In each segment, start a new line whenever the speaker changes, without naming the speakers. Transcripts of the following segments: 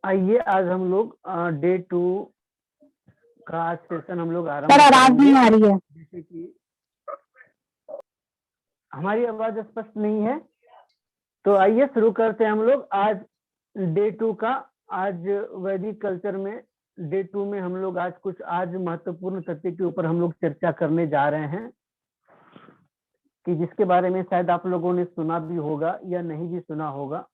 आइए आज हम लोग डे 2 का आज सेशन हम लोग आरंभ
सर आवाज नहीं आ रही है।
जैसे कि हमारी आवाज स्पष्ट नहीं है, तो आइए शुरू करते हैं हम लोग आज डे 2 का। आज वैदिक कल्चर में डे 2 में हम लोग आज कुछ महत्वपूर्ण तथ्य के ऊपर हम लोग चर्चा करने जा रहे हैं कि जिसके बारे में शायद आप लोगों ने सुना भी होगा या नहीं भी सुना होगा।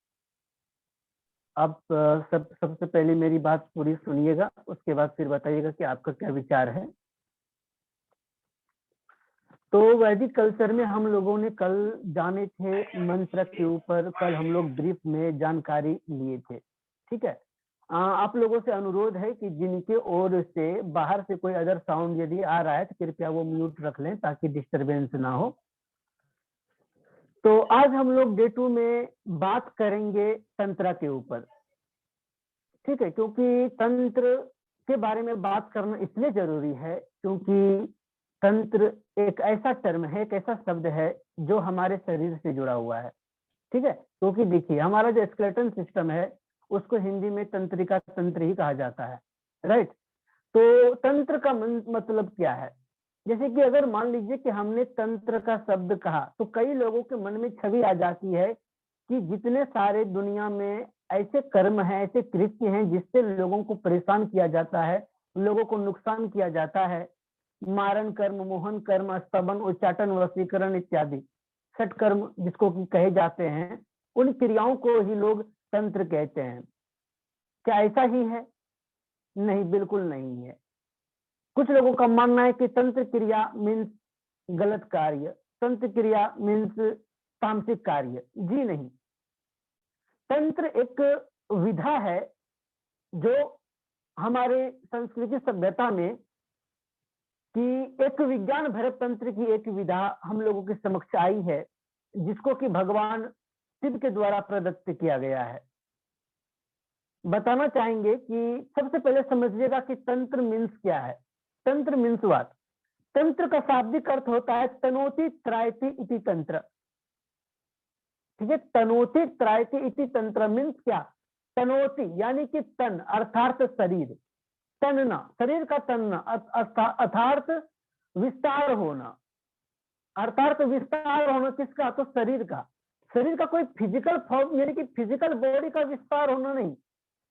आप सबसे पहले मेरी बात पूरी सुनिएगा, उसके बाद फिर बताइएगा कि आपका क्या विचार है। तो वैदिक कल्चर में हम लोगों ने कल जाने थे मंत्र के ऊपर, कल हम लोग ब्रीफ में जानकारी लिए थे, ठीक है। आप लोगों से अनुरोध है कि जिनके ओर से बाहर से कोई अदर साउंड यदि आ रहा है तो कृपया वो म्यूट रख लें ताकि डिस्टरबेंस ना हो। तो आज हम लोग डे 2 में बात करेंगे तंत्र के ऊपर, ठीक है, क्योंकि तंत्र के बारे में बात करना इसलिए जरूरी है क्योंकि तंत्र एक ऐसा टर्म है, एक ऐसा शब्द है जो हमारे शरीर से जुड़ा हुआ है, ठीक है। क्योंकि देखिए हमारा जो स्केलेटन सिस्टम है उसको हिंदी में तंत्रिका तंत्र ही कहा जाता है, राइट। तो तंत्र का मतलब क्या है? जैसे कि अगर मान लीजिए कि हमने तंत्र का शब्द कहा तो कई लोगों के मन में छवि आ जाती है कि जितने सारे दुनिया में ऐसे कर्म हैं, ऐसे कृत्य हैं जिससे लोगों को परेशान किया जाता है, लोगों को नुकसान किया जाता है। मारण कर्म, मोहन कर्म, स्तबन, उच्चाटन, वशीकरण इत्यादि छठ कर्म जिसको कि कहे जाते हैं, उन क्रियाओं को ही लोग तंत्र कहते हैं। क्या ऐसा ही है? नहीं, बिल्कुल नहीं है। कुछ लोगों का मानना है कि तंत्र क्रिया मीन्स गलत कार्य, तंत्र क्रिया मीन्स तामसिक कार्य। जी नहीं, तंत्र एक विधा है जो हमारे संस्कृति सभ्यता में कि एक विज्ञान भरत तंत्र की एक विधा हम लोगों के समक्ष आई है जिसको कि भगवान शिव के द्वारा प्रदत्त किया गया है। बताना चाहेंगे कि सबसे पहले समझिएगा कि तंत्र मीन्स क्या है। तंत्र मीन्स व्हाट? तंत्र का शाब्दिक अर्थ होता है तनोति त्रायति इति तंत्र, ठीक है। तनोति त्रायति इति तंत्र मीन्स क्या? तनोति यानी कि तन अर्थात शरीर, तनना शरीर का तनना अर्थात विस्तार होना, अर्थात विस्तार होना किसका? तो शरीर का। शरीर का कोई फिजिकल फॉर्म यानी कि फिजिकल बॉडी का विस्तार होना नहीं।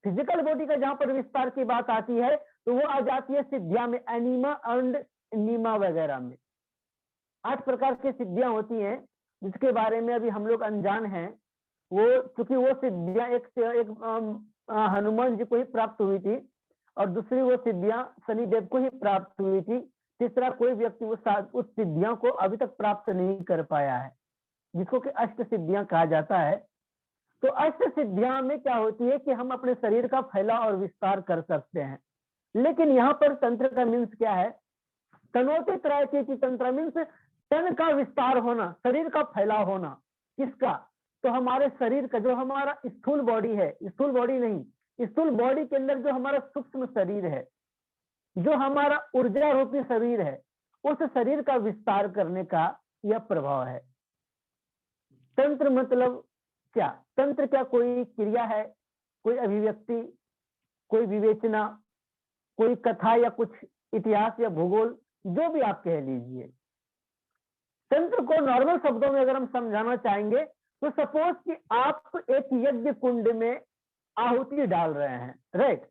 फिजिकल बॉडी का जहां पर विस्तार की बात आती है तो वो आ जाती है सिद्धियां में, एनिमा एंड नीमा वगैरह में। 8 प्रकार की सिद्धियां होती हैं जिसके बारे में अभी हम लोग अनजान हैं। वो चूंकि वो सिद्धियां एक हनुमान जी को ही प्राप्त हुई थी और दूसरी वो सिद्धियां शनिदेव को ही प्राप्त हुई थी, तीसरा कोई व्यक्ति उस सिद्धियों को अभी तक प्राप्त नहीं कर पाया है, जिसको कि अष्ट सिद्धियां कहा जाता है। तो अष्ट सिद्धियां में क्या होती है कि हम अपने शरीर का फैला और विस्तार कर सकते हैं। लेकिन यहाँ पर तंत्र का मीन्स क्या है? तनोति त्रायति तंत्र मीन्स तन का विस्तार होना, शरीर का फैलाव होना। किसका? तो हमारे शरीर का, जो हमारा स्थूल बॉडी है, स्थूल बॉडी नहीं, स्थूल बॉडी के अंदर जो हमारा सूक्ष्म शरीर है, जो हमारा ऊर्जा रूपी शरीर है, उस शरीर का विस्तार करने का यह प्रभाव है। तंत्र मतलब क्या? तंत्र क्या कोई क्रिया है, कोई अभिव्यक्ति, कोई विवेचना, कोई कथा या कुछ इतिहास या भूगोल, जो भी आप कह लीजिए। तंत्र को नॉर्मल शब्दों में अगर हम समझाना चाहेंगे तो सपोज कि आप एक यज्ञ कुंड में आहुति डाल रहे हैं, राइट।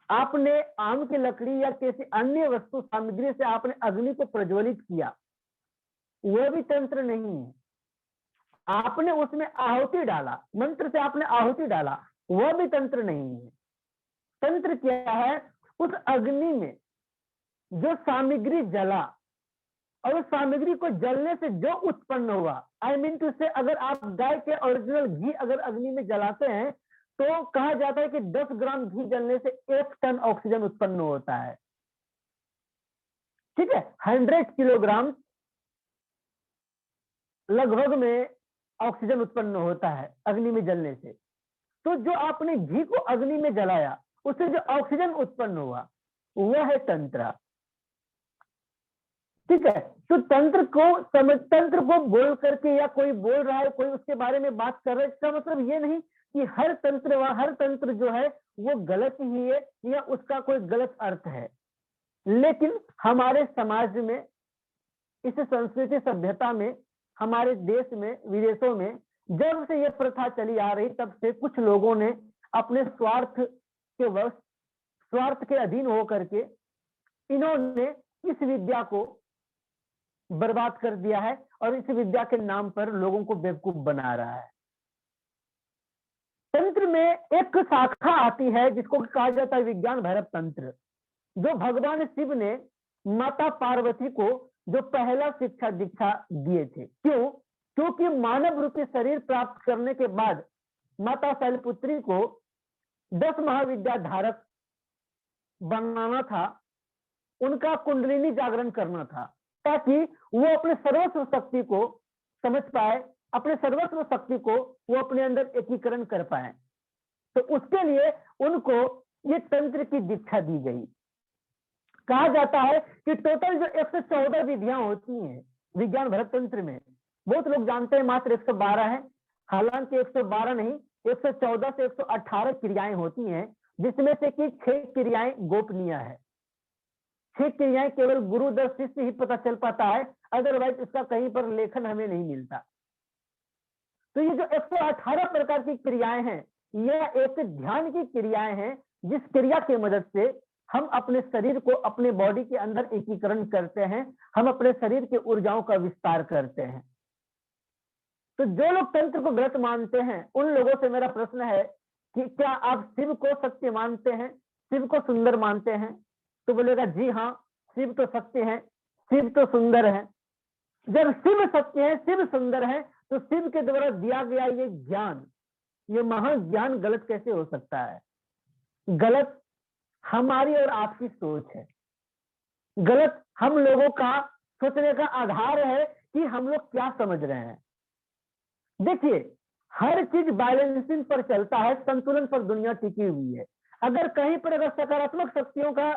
आपने आम की लकड़ी या किसी अन्य वस्तु सामग्री से आपने अग्नि को प्रज्वलित किया, वह भी तंत्र नहीं है। आपने उसमें आहुति डाला, मंत्र से आपने आहुति डाला, वह भी तंत्र नहीं है। तंत्र क्या है? उस अग्नि में जो सामग्री जला और उस सामग्री को जलने से जो उत्पन्न हुआ, आई मीन टू से, अगर आप गाय के ओरिजिनल घी अगर अग्नि में जलाते हैं तो कहा जाता है कि 10 ग्राम घी जलने से 1 टन ऑक्सीजन उत्पन्न होता है, ठीक है। 100 किलोग्राम लगभग में ऑक्सीजन उत्पन्न होता है अग्नि में जलने से। तो जो आपने घी को अग्नि में जलाया, उससे जो ऑक्सीजन उत्पन्न हुआ वह है तंत्र, ठीक है। तो तंत्र को बोल करके या कोई बोल रहा है, कोई उसके बारे में बात कर रहा है, इसका मतलब ये नहीं कि हर तंत्र जो है वो गलत ही है या उसका कोई गलत अर्थ है। लेकिन हमारे समाज में, इस संस्कृति सभ्यता में, हमारे देश में, विदेशों में जब से ये प्रथा चली आ रही, तब से कुछ लोगों ने अपने स्वार्थ के अधीन होकर के इन्होंने इस विद्या को बर्बाद कर दिया है और इस विद्या के नाम पर लोगों को बेवकूफ बना रहा है। तंत्र में एक शाखा आती है जिसको कहा जाता है विज्ञान भैरव तंत्र, जो भगवान शिव ने माता पार्वती को जो पहला शिक्षा दीक्षा दिए थे। क्यों? क्योंकि मानव रूपी शरीर प्राप्त करने के बाद माता शैलपुत्री को 10 महाविद्या धारक बनाना था, उनका कुंडलिनी जागरण करना था, ताकि वो अपने सर्वस्व शक्ति को समझ पाए, अपने सर्वस्व शक्ति को वो अपने अंदर एकीकरण कर पाए। तो उसके लिए उनको ये तंत्र की दीक्षा दी गई। कहा जाता है कि टोटल जो 114 विधियां होती हैं विज्ञान भैरव तंत्र में, बहुत लोग जानते हैं मात्र 112 है, हालांकि 112 नहीं, 114 से 118 क्रियाएं होती हैं, जिसमें से कि 6 क्रियाएं गोपनीय है। 6 क्रियाएं केवल गुरु दृष्टि से ही पता चल पाता है, अदरवाइज इसका कहीं पर लेखन हमें नहीं मिलता। तो ये जो 118 प्रकार की क्रियाएं हैं, यह एक ध्यान की क्रियाएं हैं, जिस क्रिया की मदद से हम अपने शरीर को अपने बॉडी के अंदर एकीकरण करते हैं, हम अपने शरीर के ऊर्जाओं का विस्तार करते हैं। तो जो लोग तंत्र को गलत मानते हैं, उन लोगों से मेरा प्रश्न है कि क्या आप शिव को सत्य मानते हैं, शिव को सुंदर मानते हैं? तो बोलेगा जी हाँ, शिव तो सत्य है, शिव तो सुंदर है। जब शिव सत्य है, शिव सुंदर है, तो शिव के द्वारा दिया गया ये ज्ञान, ये महान ज्ञान गलत कैसे हो सकता है? गलत हमारी और आपकी सोच है, गलत हम लोगों का सोचने का आधार है कि हम लोग क्या समझ रहे हैं। देखिए, हर चीज बैलेंसिंग पर चलता है, संतुलन पर दुनिया टिकी हुई है। अगर कहीं पर अगर सकारात्मक शक्तियों का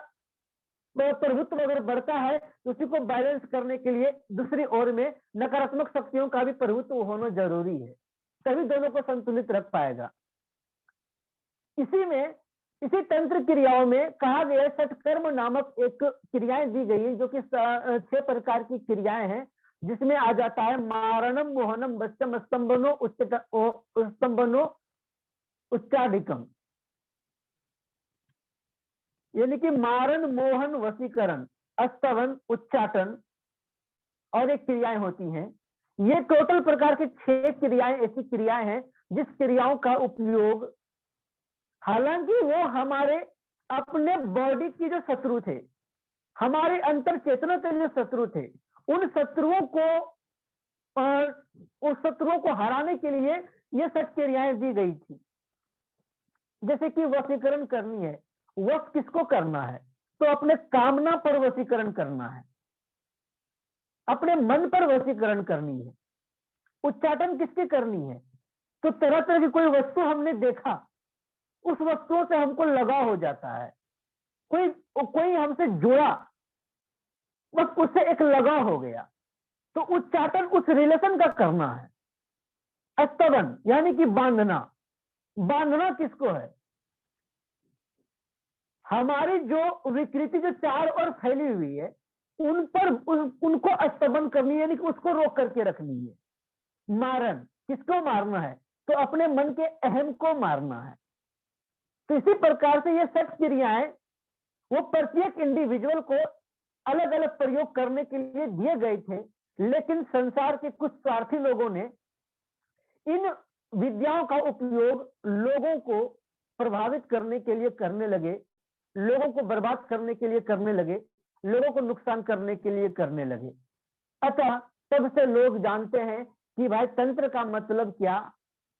प्रभुत्व अगर बढ़ता है, तो उसी को बैलेंस करने के लिए दूसरी ओर में नकारात्मक शक्तियों का भी प्रभुत्व होना जरूरी है, तभी दोनों को संतुलित रख पाएगा। इसी तंत्र क्रियाओं में कहा गया सत्कर्म नामक एक क्रियाएं दी गई, जो कि 6 प्रकार की क्रियाएं हैं, जिसमें आ जाता है मारणम, मोहनम, वश्यम, स्तंभनो, उच्चाधिकम। यानी कि मारण, मोहन, वशीकरण, स्तवन, उच्चाटन और एक क्रियाएं होती हैं। ये टोटल प्रकार की 6 क्रियाएं ऐसी क्रियाएं हैं जिस क्रियाओं का उपयोग, हालांकि वो हमारे अपने बॉडी की जो शत्रु थे, हमारे अंतर चेतना के जो शत्रु थे, उन शत्रुओं को हराने के लिए ये सब क्रियाएं दी गई थी। जैसे कि वशीकरण करनी है, वश किसको करना है? तो अपने कामना पर वशीकरण करना है, अपने मन पर वशीकरण करनी है। उच्चाटन किसकी करनी है? तो तरह तरह की कोई वस्तु हमने देखा, उस वस्तुओं से हमको लगाव हो जाता है, कोई हमसे जुड़ा, बस उससे एक लगाव हो गया, तो उच्चाटन उस रिलेशन का करना है। स्तवन यानी कि बांधना, बांधना किसको है? हमारी जो विकृति जो चार ओर फैली हुई है, उन पर उनको स्तबन करनी है, यानी कि उसको रोक करके रखनी है। मारण किसको मारना है? तो अपने मन के अहम को मारना है। तो इसी प्रकार से ये सब क्रियाएं वो प्रत्येक इंडिविजुअल को अलग अलग प्रयोग करने के लिए दिए गए थे, लेकिन संसार के कुछ स्वार्थी लोगों ने इन विद्याओं का उपयोग लोगों को प्रभावित करने के लिए करने लगे, लोगों को बर्बाद करने के लिए करने लगे, लोगों को नुकसान करने के लिए करने लगे। अतः तब से लोग जानते हैं कि भाई तंत्र का मतलब क्या?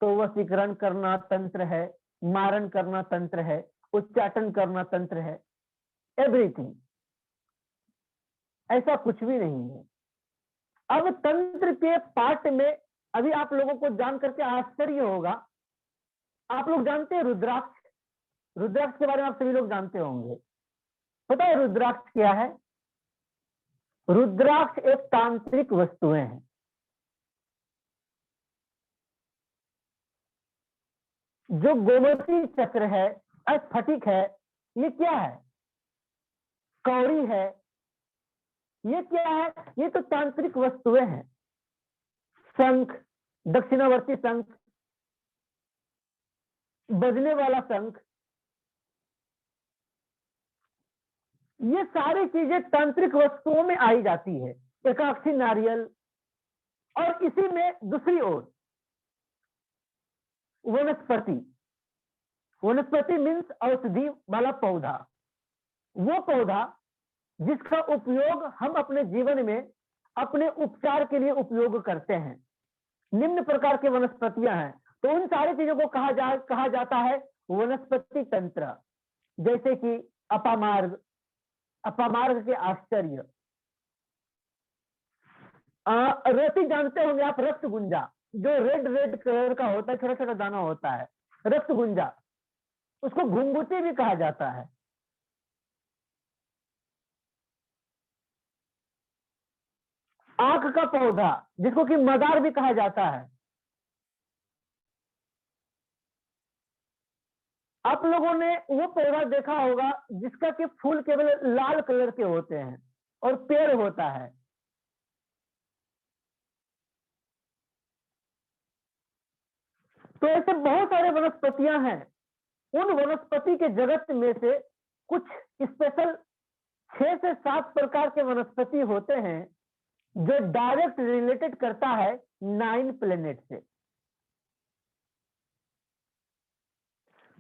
तो वशीकरण करना तंत्र है, मारण करना तंत्र है, उच्चाटन करना तंत्र है, एवरीथिंग। ऐसा कुछ भी नहीं है। अब तंत्र के पाठ में अभी आप लोगों को जान करके आश्चर्य होगा, आप लोग जानते हैं रुद्राक्ष? रुद्राक्ष के बारे में आप सभी लोग जानते होंगे। पता है रुद्राक्ष क्या है? रुद्राक्ष एक तांत्रिक वस्तुएं हैं। जो गोमती चक्र है, स्फटिक है, ये क्या है? कौड़ी है, ये क्या है? ये तो तांत्रिक वस्तुएं हैं। शंख, दक्षिणावर्ती शंख, बजने वाला शंख, ये सारी चीजें तांत्रिक वस्तुओं में आई जाती है। एकाक्षी नारियल, और इसी में दूसरी ओर वनस्पति। वनस्पति मीन्स औषधि वाला पौधा, वो पौधा जिसका उपयोग हम अपने जीवन में अपने उपचार के लिए उपयोग करते हैं। निम्न प्रकार की वनस्पतियां हैं, तो उन सारी चीजों को कहा जाता है वनस्पति तंत्र। जैसे कि अपामार्ग, अपामार्ग के आश्चर्य, रति जानते होंगे आप, रक्त गुंजा, जो रेड रेड कलर का होता है, छोटा छोटा दाना होता है, रक्त गुंजा, उसको घुंघुटी भी कहा जाता है। आंख का पौधा, जिसको कि मदार भी कहा जाता है। आप लोगों ने वो पौधा देखा होगा जिसका कि फूल केवल लाल कलर के होते हैं और पेड़ होता है। तो ऐसे बहुत सारे वनस्पतियां हैं। उन वनस्पति के जगत में से कुछ स्पेशल 6 से 7 प्रकार के वनस्पति होते हैं जो डायरेक्ट रिलेटेड करता है 9 प्लेनेट से।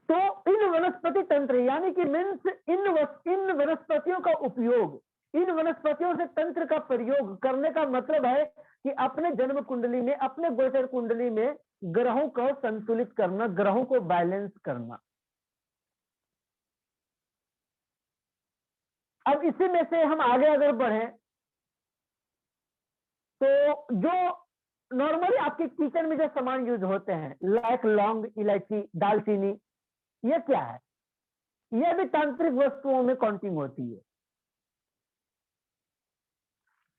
तो इन वनस्पति तंत्र यानी कि मीन्स इन वनस्पतियों का उपयोग, इन वनस्पतियों से तंत्र का प्रयोग करने का मतलब है कि अपने जन्म कुंडली में, अपने गोचर कुंडली में ग्रहों को संतुलित करना, ग्रहों को बैलेंस करना। अब इसी में से हम आगे अगर बढ़े तो जो नॉर्मली आपके किचन में जो सामान यूज होते हैं, लाइक लौंग, इलायची, दालचीनी, ये क्या है? यह भी तांत्रिक वस्तुओं में काउंटिंग होती है।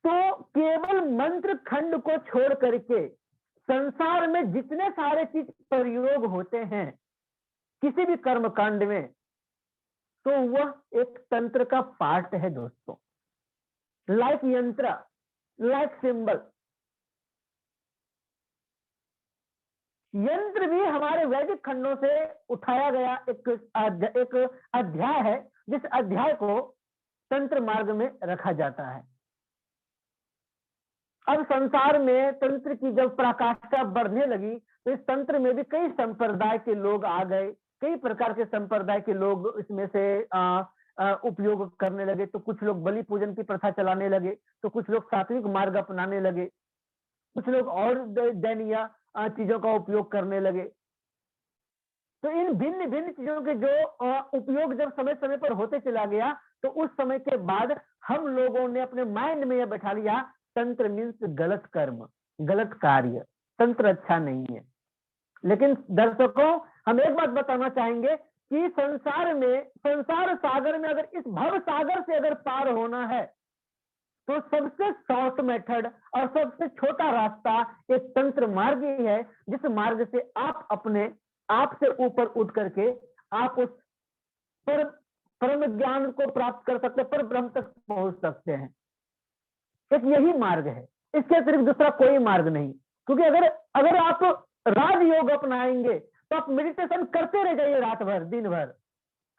तो केवल मंत्र खंड को छोड़ करके संसार में जितने सारे चीज प्रयोग होते हैं किसी भी कर्म कांड में, तो वह एक तंत्र का पार्ट है दोस्तों। लाइक यंत्र, लाइक सिंबल। यंत्र भी हमारे वैदिक खंडों से उठाया गया एक अध्याय है, जिस अध्याय को तंत्र मार्ग में रखा जाता है। अब संसार में तंत्र की जब पराकाष्ठा बढ़ने लगी तो इस तंत्र में भी कई संप्रदाय के लोग आ गए, कई प्रकार के संप्रदाय के लोग इसमें से उपयोग करने लगे। तो कुछ लोग बलि पूजन की प्रथा चलाने लगे, तो कुछ लोग सात्विक मार्ग अपनाने लगे, कुछ लोग और दैनीय चीजों का उपयोग करने लगे। तो इन भिन्न भिन्न चीजों के जो उपयोग जब समय समय पर होते चला गया, तो उस समय के बाद हम लोगों ने अपने माइंड में यह बैठा लिया तंत्र मीन्स गलत कर्म, गलत कार्य, तंत्र अच्छा नहीं है। लेकिन दर्शकों, हम एक बात बताना चाहेंगे कि संसार में, संसार सागर में अगर इस भव सागर से अगर पार होना है तो सबसे शॉर्ट मेथड और सबसे छोटा रास्ता एक तंत्र मार्ग ही है, जिस मार्ग से आप अपने आप से ऊपर उठ करके आप उस परम ज्ञान को प्राप्त कर सकते, पर ब्रह्म तक पहुंच सकते हैं। एक यही मार्ग है, इसके अतिरिक्त दूसरा कोई मार्ग नहीं। क्योंकि अगर आप राजयोग अपनाएंगे तो आप मेडिटेशन करते रह जाइए रात भर, दिन भर,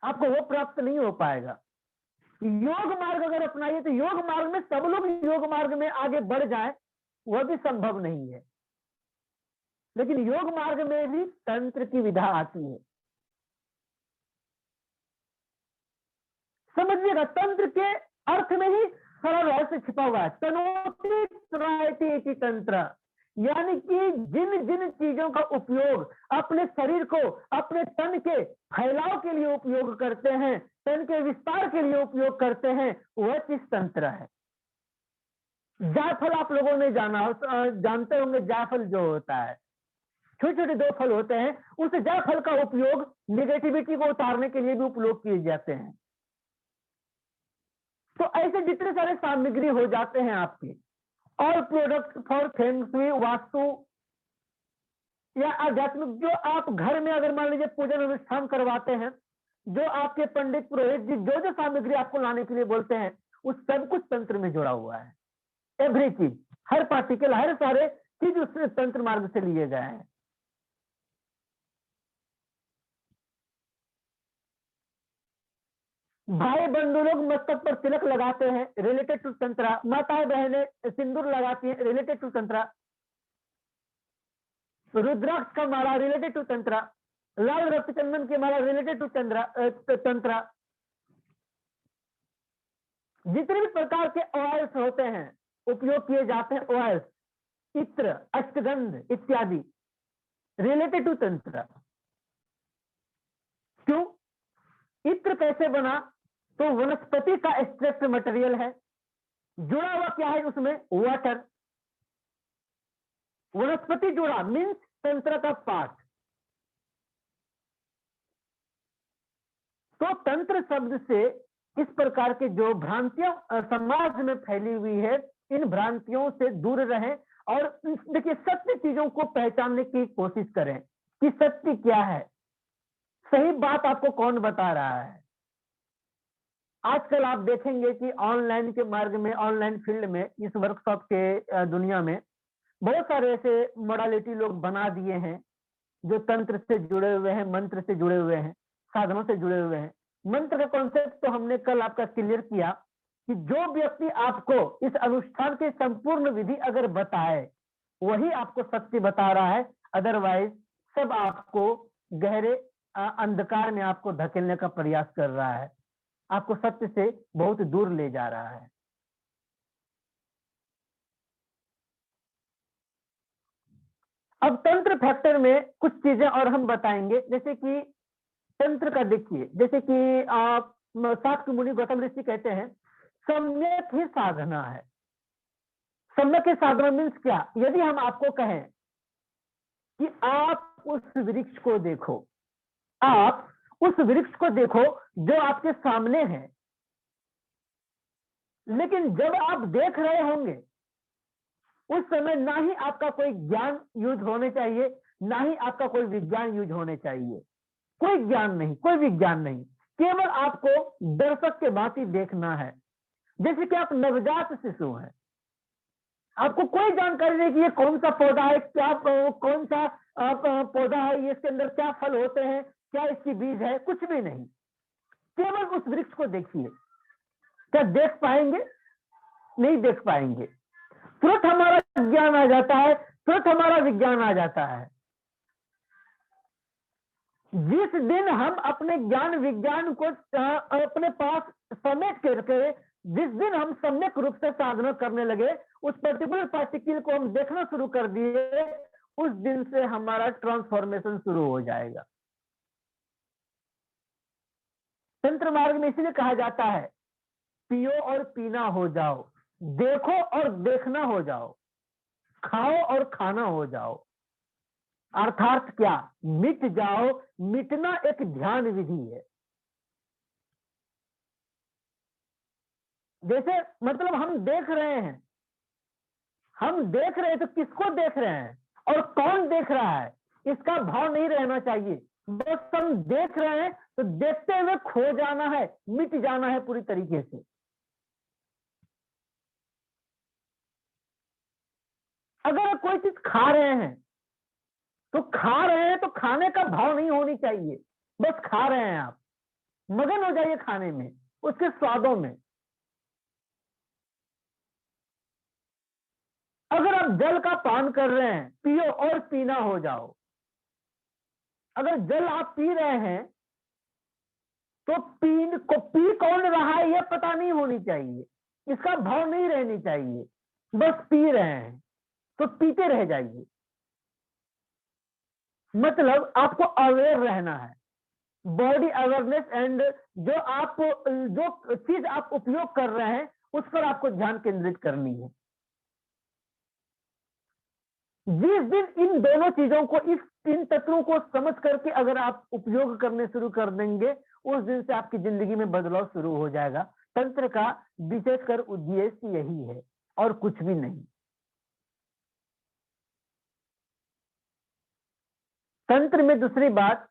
आपको वो प्राप्त नहीं हो पाएगा। योग मार्ग अगर अपनाइए तो योग मार्ग में सब लोग योग मार्ग में आगे बढ़ जाए, वह भी संभव नहीं है। लेकिन योग मार्ग में भी तंत्र की विधा आती है। समझिएगा, तंत्र के अर्थ में ही सरल रहस्य छिपा हुआ है। तनोति त्रायति इति तंत्र, यानी कि जिन जिन चीजों का उपयोग अपने शरीर को, अपने तन के फैलाव के लिए उपयोग करते हैं, तन के विस्तार के लिए उपयोग करते हैं, वह चीज तंत्र है। जायफल आप लोगों ने जानते होंगे, जायफल जो होता है, छोटे छोटे 2 फल होते हैं, उस जायफल का उपयोग निगेटिविटी को उतारने के लिए भी उपयोग किए जाते हैं। तो ऐसे जितने सारे सामग्री हो जाते हैं आपके, और product for feng shui, vastu, या आध्यात्मिक, जो आप घर में अगर मान लीजिए पूजन अनुष्ठान करवाते हैं, जो आपके पंडित पुरोहित जी जो जो सामग्री आपको लाने के लिए बोलते हैं, उस सब कुछ तंत्र में जुड़ा हुआ है। एवरी चीज, हर पार्टिकल, हर सारे चीज उससे तंत्र मार्ग से लिए गए हैं। भाई बंधु लोग मस्तक पर तिलक लगाते हैं, रिलेटेड टू तंत्रा। माताएं बहनें सिंदूर लगाती हैं, रिलेटेड टू तंत्रा। रुद्राक्ष का माला रिलेटेड टू तंत्रा। लाल रक्त चंदन की माला रिलेटेड टू तंत्रा। जितने भी प्रकार के ऑयल्स होते हैं, उपयोग किए जाते हैं, ऑयल्स, इत्र, अष्टगंध इत्यादि, रिलेटेड टू तंत्र। क्यों? इत्र कैसे बना? तो वनस्पति का एक्सट्रैक्ट मटेरियल है, जुड़ा हुआ क्या है उसमें? वाटर। वनस्पति जुड़ा मीन्स तंत्र का पार्ट। तो तंत्र शब्द से इस प्रकार के जो भ्रांतियां समाज में फैली हुई है, इन भ्रांतियों से दूर रहें और देखिए सत्य चीजों को पहचानने की कोशिश करें कि सत्य क्या है, सही बात आपको कौन बता रहा है। आजकल आप देखेंगे कि ऑनलाइन के मार्ग में, ऑनलाइन फील्ड में, इस वर्कशॉप के दुनिया में बहुत सारे ऐसे मोडालिटी लोग बना दिए हैं जो तंत्र से जुड़े हुए हैं, मंत्र से जुड़े हुए हैं, साधनों से जुड़े हुए हैं। मंत्र का कॉन्सेप्ट तो हमने कल आपका क्लियर किया कि जो व्यक्ति आपको इस अनुष्ठान की संपूर्ण विधि अगर बताए, वही आपको सत्य बता रहा है, अदरवाइज सब आपको गहरे अंधकार में आपको धकेलने का प्रयास कर रहा है, आपको सत्य से बहुत दूर ले जा रहा है। अब तंत्र फैक्टर में कुछ चीजें और हम बताएंगे, जैसे कि तंत्र का देखिए, जैसे कि आप शाक्य मुनि गौतम ऋषि कहते हैं सम्यक ही साधना है। सम्यक ही साधना मीन्स क्या? यदि हम आपको कहें कि आप उस वृक्ष को देखो, आप उस वृक्ष को देखो जो आपके सामने है, लेकिन जब आप देख रहे होंगे उस समय ना ही आपका कोई ज्ञान यूज होने चाहिए, ना ही आपका कोई विज्ञान यूज होने चाहिए। कोई ज्ञान नहीं, कोई विज्ञान नहीं, केवल आपको दर्शक के भांति देखना है। जैसे कि आप नवजात शिशु हैं, आपको कोई जानकारी नहीं कि ये कौन सा पौधा है, क्या कौन सा पौधा है, ये इसके अंदर क्या फल होते हैं, क्या इसकी बीज है, कुछ भी नहीं। केवल उस वृक्ष को देखिए। क्या देख पाएंगे? नहीं देख पाएंगे। तुरंत हमारा ज्ञान आ जाता है, तुरंत हमारा विज्ञान आ जाता है। जिस दिन हम अपने ज्ञान विज्ञान को अपने पास समेट करके, जिस दिन हम सम्यक रूप से साधना करने लगे, उस पर्टिकुलर पार्टिकल को हम देखना शुरू कर दिए, उस दिन से हमारा ट्रांसफॉर्मेशन शुरू हो जाएगा। तंत्र मार्ग में इसलिए कहा जाता है पियो और पीना हो जाओ, देखो और देखना हो जाओ, खाओ और खाना हो जाओ। अर्थात क्या? मिट जाओ। मिटना एक ध्यान विधि है। जैसे मतलब हम देख रहे हैं, हम देख रहे हैं तो किसको देख रहे हैं और कौन देख रहा है, इसका भाव नहीं रहना चाहिए। बस हम देख रहे हैं तो देखते हुए खो जाना है, मिट जाना है पूरी तरीके से। अगर कोई चीज खा रहे हैं तो खा रहे हैं तो खाने का भाव नहीं होनी चाहिए, बस खा रहे हैं। आप मगन हो जाइए खाने में, उसके स्वादों में। अगर आप जल का पान कर रहे हैं, पियो और पीना हो जाओ। अगर जल आप पी रहे हैं तो पी कौन रहा है यह पता नहीं होनी चाहिए, इसका भाव नहीं रहनी चाहिए। बस पी रहे हैं तो पीते रह जाइए। मतलब आपको अवेयर रहना है, बॉडी अवेयरनेस। एंड जो चीज आप उपयोग कर रहे हैं उस पर आपको ध्यान केंद्रित करनी है। जिस दिन इन दोनों चीजों को, इस इन तत्वों को समझ करके अगर आप उपयोग करने शुरू कर देंगे, उस दिन से आपकी जिंदगी में बदलाव शुरू हो जाएगा। तंत्र का विशेषकर उद्देश्य यही है और कुछ भी नहीं। तंत्र में दूसरी बात,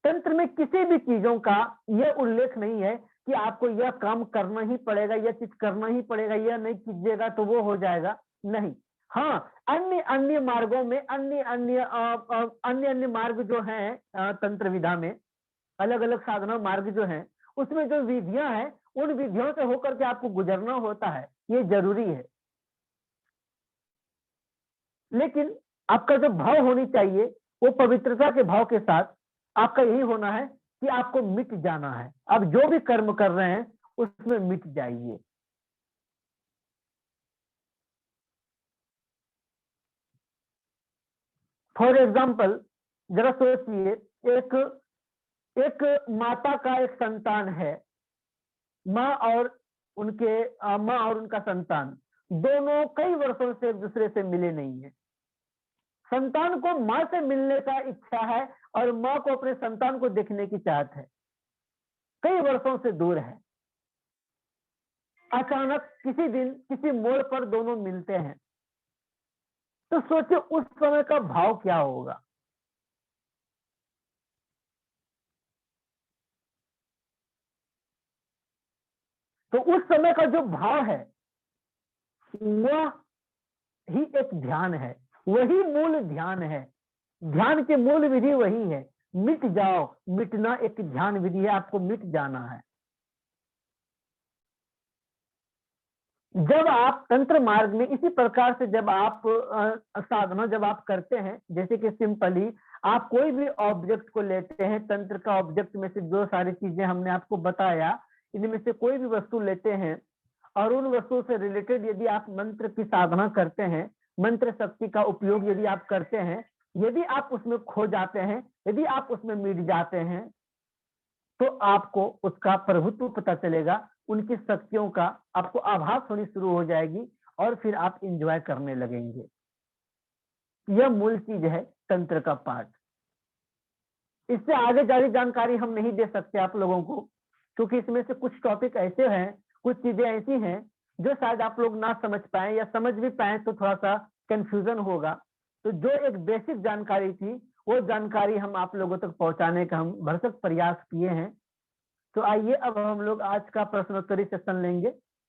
तंत्र में किसी भी चीजों का यह उल्लेख नहीं है कि आपको यह काम करना ही पड़ेगा, यह चीज करना ही पड़ेगा, यह नहीं कीजिएगा तो वो हो जाएगा, नहीं। हाँ, अन्य अन्य मार्गों में अन्य अन्य मार्ग जो हैं तंत्र विधा में, अलग अलग साधना मार्ग जो हैं, उसमें जो विधियां हैं उन विधियों से होकर के आपको गुजरना होता है, ये जरूरी है। लेकिन आपका जो भाव होनी चाहिए वो पवित्रता के भाव के साथ आपका यही होना है कि आपको मिट जाना है। आप जो भी कर्म कर रहे हैं उसमें मिट जाइए। फॉर एग्जाम्पल, जरा सोचिए, एक एक माता का एक संतान है, माँ और माँ और उनका संतान दोनों कई वर्षों से एक दूसरे से मिले नहीं है। संतान को माँ से मिलने का इच्छा है और माँ को अपने संतान को देखने की चाहत है, कई वर्षों से दूर है। अचानक किसी दिन किसी मोड़ पर दोनों मिलते हैं, तो सोचिए उस समय का भाव क्या होगा। तो उस समय का जो भाव है वह ही एक ध्यान है, वही मूल ध्यान है। ध्यान की मूल विधि वही है, मिट जाओ। मिटना एक ध्यान विधि है, आपको मिट जाना है। जब आप तंत्र मार्ग में इसी प्रकार से जब आप साधना जब आप करते हैं, जैसे कि सिंपली आप कोई भी ऑब्जेक्ट को लेते हैं, तंत्र का ऑब्जेक्ट में से जो सारी चीजें हमने आपको बताया, इनमें से कोई भी वस्तु लेते हैं और उन वस्तुओं से रिलेटेड यदि आप मंत्र की साधना करते हैं, मंत्र शक्ति का उपयोग यदि आप करते हैं, यदि आप उसमें खो जाते हैं, यदि आप उसमें मिट जाते हैं, तो आपको उसका प्रभुत्व पता चलेगा, उनकी शक्तियों का आपको आभास होनी शुरू हो जाएगी और फिर आप इंजॉय करने लगेंगे। यह मूल चीज है तंत्र का पाठ। इससे आगे ज्यादा जानकारी हम नहीं दे सकते आप लोगों को, क्योंकि इसमें से कुछ टॉपिक ऐसे हैं, कुछ चीजें ऐसी हैं जो शायद आप लोग ना समझ पाए, या समझ भी पाए तो थोड़ा सा कंफ्यूजन होगा। तो जो एक बेसिक जानकारी थी वो जानकारी हम आप लोगों तक पहुंचाने का हम भरसक प्रयास किए हैं। तो आइए अब हम लोग आज का प्रश्नोत्तरी सेशन लेंगे।